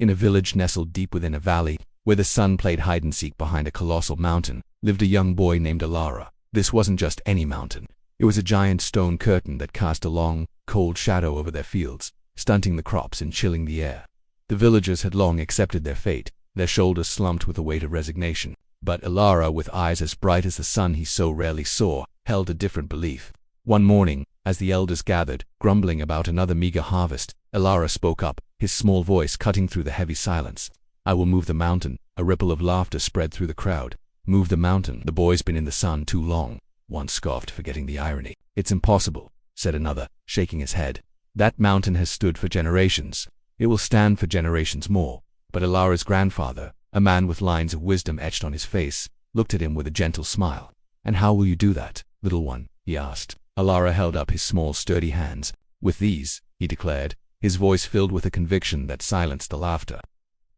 In a village nestled deep within a valley, where the sun played hide-and-seek behind a colossal mountain, lived a young boy named Alara. This wasn't just any mountain. It was a giant stone curtain that cast a long, cold shadow over their fields, stunting the crops and chilling the air. The villagers had long accepted their fate, their shoulders slumped with the weight of resignation. But Alara, with eyes as bright as the sun he so rarely saw, held a different belief. One morning, as the elders gathered, grumbling about another meager harvest, Alara spoke up, his small voice cutting through the heavy silence. "I will move the mountain." A ripple of laughter spread through the crowd. "Move the mountain? The boy's been in the sun too long," one scoffed, forgetting the irony. "It's impossible," said another, shaking his head. "That mountain has stood for generations. It will stand for generations more." But Alara's grandfather, a man with lines of wisdom etched on his face, looked at him with a gentle smile. "And how will you do that, little one?" he asked. Alara held up his small, sturdy hands. "With these," he declared, his voice filled with a conviction that silenced the laughter.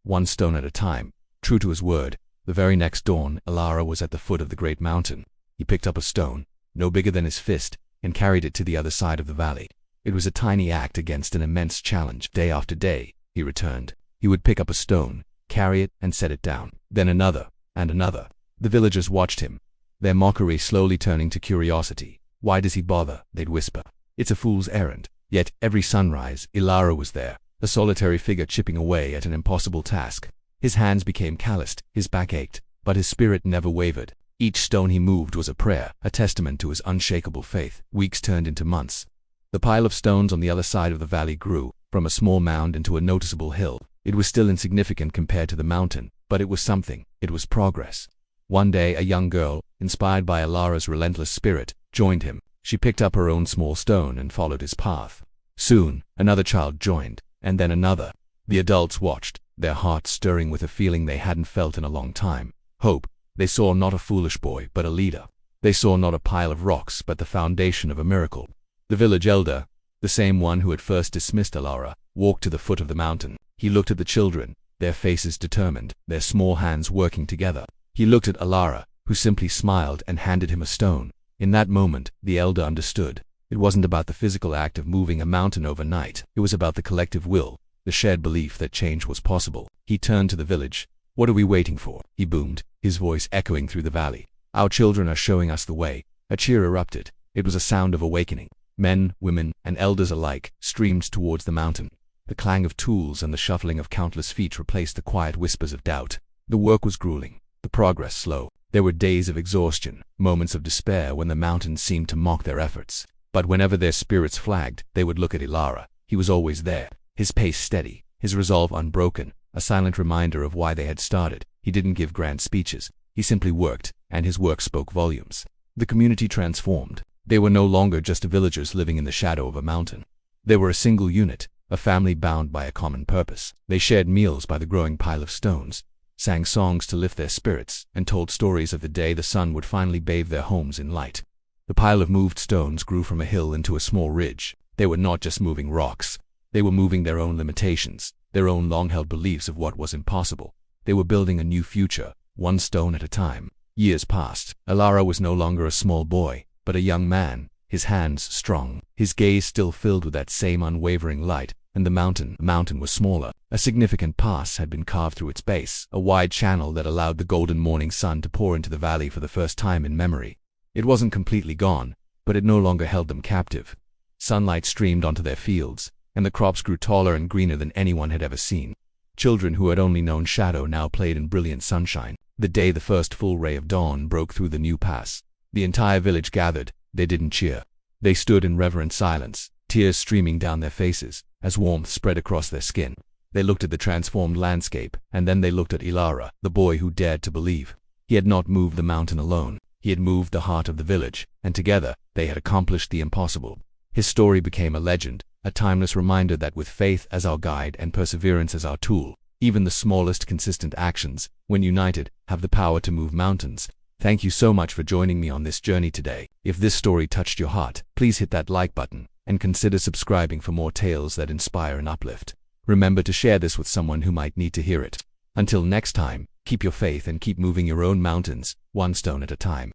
"One stone at a time." True to his word, the very next dawn, Alara was at the foot of the great mountain. He picked up a stone, no bigger than his fist, and carried it to the other side of the valley. It was a tiny act against an immense challenge. Day after day, he returned. He would pick up a stone, carry it, and set it down. Then another, and another. The villagers watched him, their mockery slowly turning to curiosity. "Why does he bother?" they'd whisper. "It's a fool's errand." Yet every sunrise, Alara was there, a solitary figure chipping away at an impossible task. His hands became calloused, his back ached, but his spirit never wavered. Each stone he moved was a prayer, a testament to his unshakable faith. Weeks turned into months. The pile of stones on the other side of the valley grew, from a small mound into a noticeable hill. It was still insignificant compared to the mountain, but it was something. It was progress. One day, a young girl, inspired by Alara's relentless spirit, joined him. She picked up her own small stone and followed his path. Soon, another child joined, and then another. The adults watched, their hearts stirring with a feeling they hadn't felt in a long time. Hope. They saw not a foolish boy, but a leader. They saw not a pile of rocks, but the foundation of a miracle. The village elder, the same one who had first dismissed Alara, walked to the foot of the mountain. He looked at the children, their faces determined, their small hands working together. He looked at Alara, who simply smiled and handed him a stone. In that moment, the elder understood. It wasn't about the physical act of moving a mountain overnight. It was about the collective will, the shared belief that change was possible. He turned to the village. "What are we waiting for?" he boomed, his voice echoing through the valley. "Our children are showing us the way." A cheer erupted. It was a sound of awakening. Men, women, and elders alike streamed towards the mountain. The clang of tools and the shuffling of countless feet replaced the quiet whispers of doubt. The work was grueling, the progress slow. There were days of exhaustion, moments of despair when the mountain seemed to mock their efforts. But whenever their spirits flagged, they would look at Alara. He was always there, his pace steady, his resolve unbroken, a silent reminder of why they had started. He didn't give grand speeches. He simply worked, and his work spoke volumes. The community transformed. They were no longer just villagers living in the shadow of a mountain. They were a single unit, a family bound by a common purpose. They shared meals by the growing pile of stones, sang songs to lift their spirits, and told stories of the day the sun would finally bathe their homes in light. The pile of moved stones grew from a hill into a small ridge. They were not just moving rocks. They were moving their own limitations, their own long-held beliefs of what was impossible. They were building a new future, one stone at a time. Years passed. Alara was no longer a small boy, but a young man, his hands strong, his gaze still filled with that same unwavering light. And the mountain was smaller. A significant pass had been carved through its base, a wide channel that allowed the golden morning sun to pour into the valley for the first time in memory. It wasn't completely gone, but it no longer held them captive. Sunlight streamed onto their fields, and the crops grew taller and greener than anyone had ever seen. Children who had only known shadow now played in brilliant sunshine. The day the first full ray of dawn broke through the new pass, the entire village gathered. They didn't cheer. They stood in reverent silence, tears streaming down their faces, as warmth spread across their skin. They looked at the transformed landscape, and then they looked at Alara, the boy who dared to believe. He had not moved the mountain alone. He had moved the heart of the village, and together, they had accomplished the impossible. His story became a legend, a timeless reminder that with faith as our guide and perseverance as our tool, even the smallest consistent actions, when united, have the power to move mountains. Thank you so much for joining me on this journey today. If this story touched your heart, please hit that like button, and consider subscribing for more tales that inspire and uplift. Remember to share this with someone who might need to hear it. Until next time, keep your faith and keep moving your own mountains, one stone at a time.